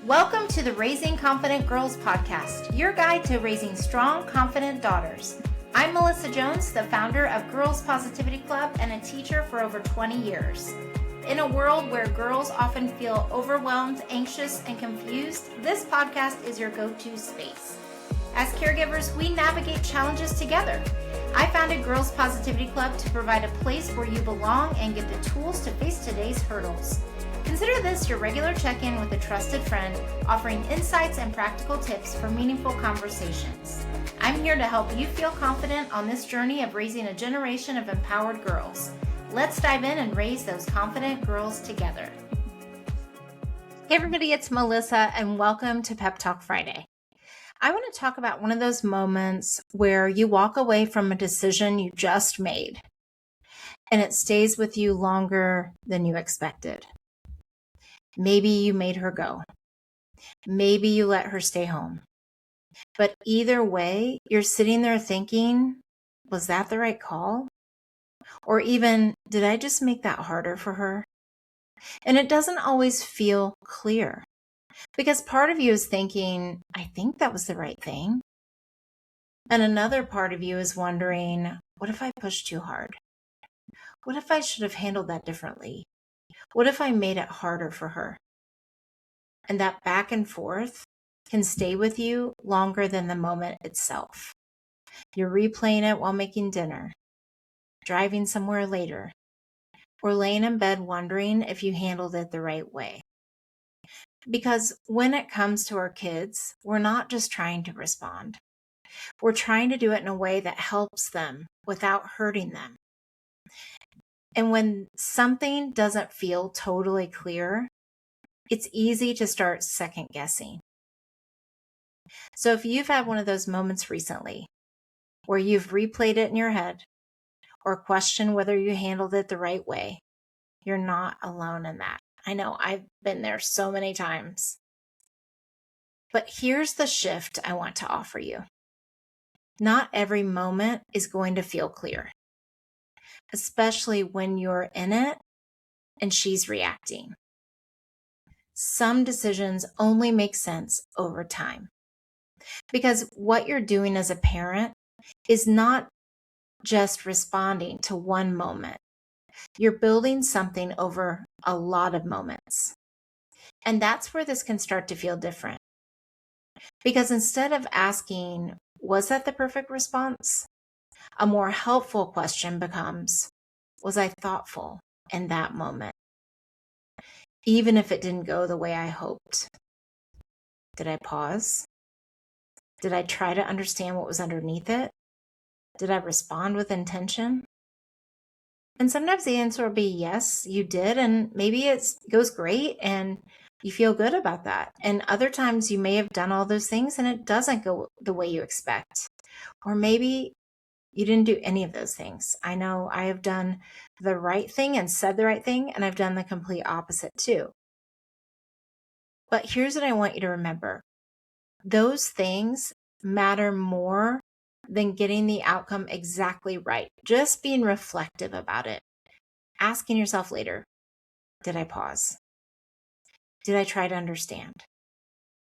Welcome to the Raising Confident Girls podcast, your guide to raising strong, confident daughters. I'm Melissa Jones, the founder of Girls Positivity Club and a teacher for over 20 years. In a world where girls often feel overwhelmed, anxious, and confused, this podcast is your go-to space. As caregivers, we navigate challenges together. I founded Girls Positivity Club to provide a place where you belong and get the tools to face today's hurdles. Consider this your regular check-in with a trusted friend, offering insights and practical tips for meaningful conversations. I'm here to help you feel confident on this journey of raising a generation of empowered girls. Let's dive in and raise those confident girls together. Hey everybody, it's Melissa and welcome to Pep Talk Friday. I want to talk about one of those moments where you walk away from a decision you just made and it stays with you longer than you expected. Maybe you made her go. Maybe you let her stay home. But either way, you're sitting there thinking, was that the right call? Or even, did I just make that harder for her? And it doesn't always feel clear because part of you is thinking, I think that was the right thing. And another part of you is wondering, what if I pushed too hard? What if I should have handled that differently? What if I made it harder for her? And that back and forth can stay with you longer than the moment itself. You're replaying it while making dinner, driving somewhere later, or laying in bed wondering if you handled it the right way. Because when it comes to our kids, we're not just trying to respond. We're trying to do it in a way that helps them without hurting them. And when something doesn't feel totally clear, it's easy to start second guessing. So if you've had one of those moments recently where you've replayed it in your head or questioned whether you handled it the right way, you're not alone in that. I know I've been there so many times. But here's the shift I want to offer you. Not every moment is going to feel clear, especially when you're in it and she's reacting. Some decisions only make sense over time because what you're doing as a parent is not just responding to one moment. You're building something over a lot of moments. And that's where this can start to feel different. Because instead of asking, was that the perfect response? A more helpful question becomes, was I thoughtful in that moment? Even if it didn't go the way I hoped. Did I pause? Did I try to understand what was underneath it? Did I respond with intention? And sometimes the answer will be yes, you did. And maybe it goes great and you feel good about that. And other times you may have done all those things and it doesn't go the way you expect. Or maybe you didn't do any of those things. I know I have done the right thing and said the right thing, and I've done the complete opposite too. But here's what I want you to remember. Those things matter more than getting the outcome exactly right. Just being reflective about it. Asking yourself later, did I pause? Did I try to understand?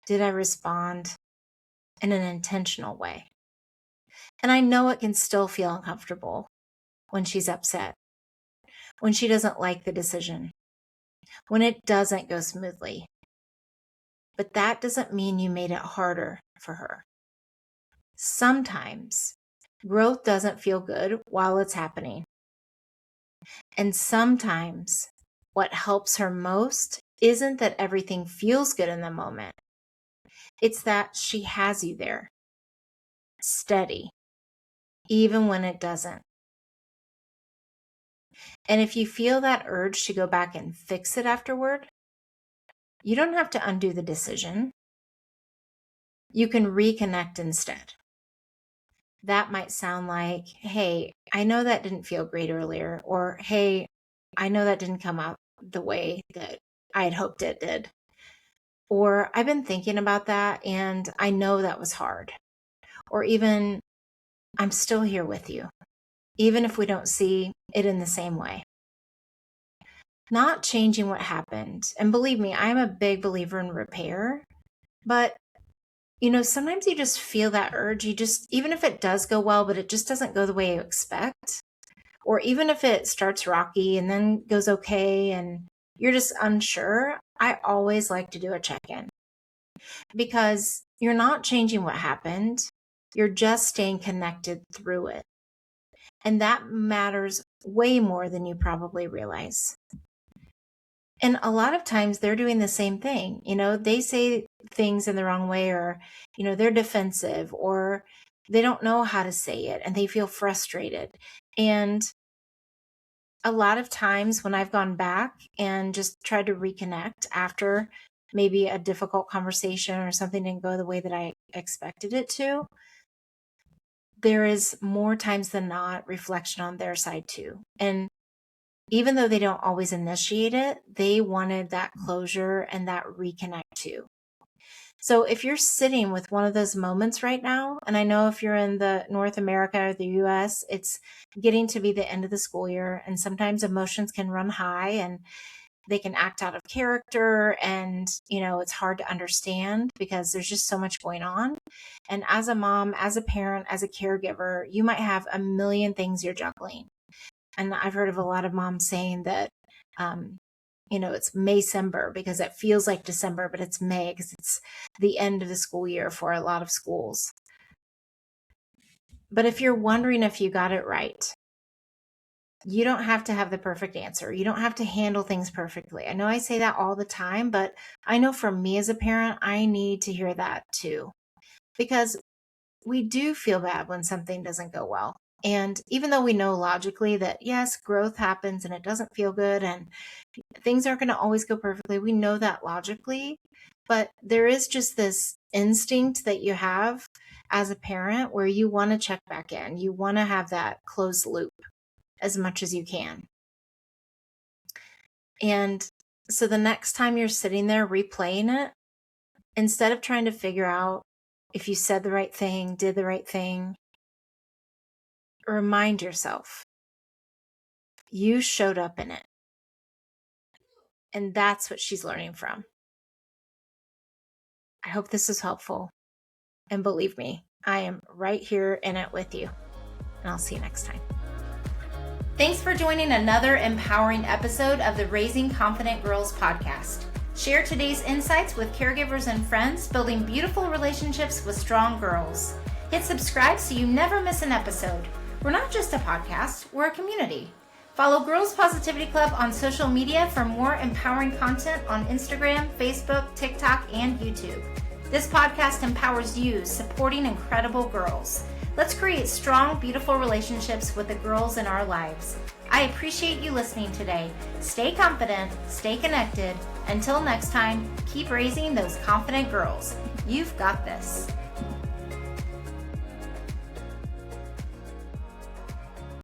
Did I respond in an intentional way? And I know it can still feel uncomfortable when she's upset, when she doesn't like the decision, when it doesn't go smoothly. But that doesn't mean you made it harder for her. Sometimes growth doesn't feel good while it's happening. And sometimes what helps her most isn't that everything feels good in the moment. It's that she has you there, steady, even when it doesn't. And if you feel that urge to go back and fix it afterward, you don't have to undo the decision. You can reconnect instead. That might sound like, hey, I know that didn't feel great earlier, or hey, I know that didn't come out the way that I had hoped it did. Or I've been thinking about that and I know that was hard. Or even, I'm still here with you, even if we don't see it in the same way. not changing what happened. And believe me, I'm a big believer in repair, but sometimes you just feel that urge. Even if it does go well, but it just doesn't go the way you expect, or even if it starts rocky and then goes okay and you're just unsure, I always like to do a check-in, because you're not changing what happened. You're just staying connected through it. And that matters way more than you probably realize. And a lot of times they're doing the same thing. They say things in the wrong way, or, they're defensive, or they don't know how to say it and they feel frustrated. And a lot of times when I've gone back and just tried to reconnect after maybe a difficult conversation or something didn't go the way that I expected it to, there is more times than not reflection on their side too. And even though they don't always initiate it, they wanted that closure and that reconnect too. So if you're sitting with one of those moments right now, and I know if you're in the North America or the US, it's getting to be the end of the school year, and sometimes emotions can run high and they can act out of character, and it's hard to understand because there's just so much going on. And as a mom, as a parent, as a caregiver, you might have a million things you're juggling. And I've heard of a lot of moms saying that it's Maycember because it feels like December, but it's May because it's the end of the school year for a lot of schools. But if you're wondering if you got it right, you don't have to have the perfect answer. You don't have to handle things perfectly. I know I say that all the time, but I know for me as a parent, I need to hear that too, because we do feel bad when something doesn't go well. And even though we know logically that, yes, growth happens and it doesn't feel good and things aren't going to always go perfectly, we know that logically, but there is just this instinct that you have as a parent where you want to check back in. You want to have that closed loop as much as you can. And so the next time you're sitting there replaying it, instead of trying to figure out if you said the right thing, did the right thing, remind yourself you showed up in it. And that's what she's learning from. I hope this is helpful. And believe me, I am right here in it with you. And I'll see you next time. Thanks for joining another empowering episode of the Raising Confident Girls podcast. Share today's insights with caregivers and friends, building beautiful relationships with strong girls. Hit subscribe so you never miss an episode. We're not just a podcast, we're a community. Follow Girls Positivity Club on social media for more empowering content on Instagram, Facebook, TikTok, and YouTube. This podcast empowers you, supporting incredible girls. Let's create strong, beautiful relationships with the girls in our lives. I appreciate you listening today. Stay confident, stay connected. Until next time, keep raising those confident girls. You've got this.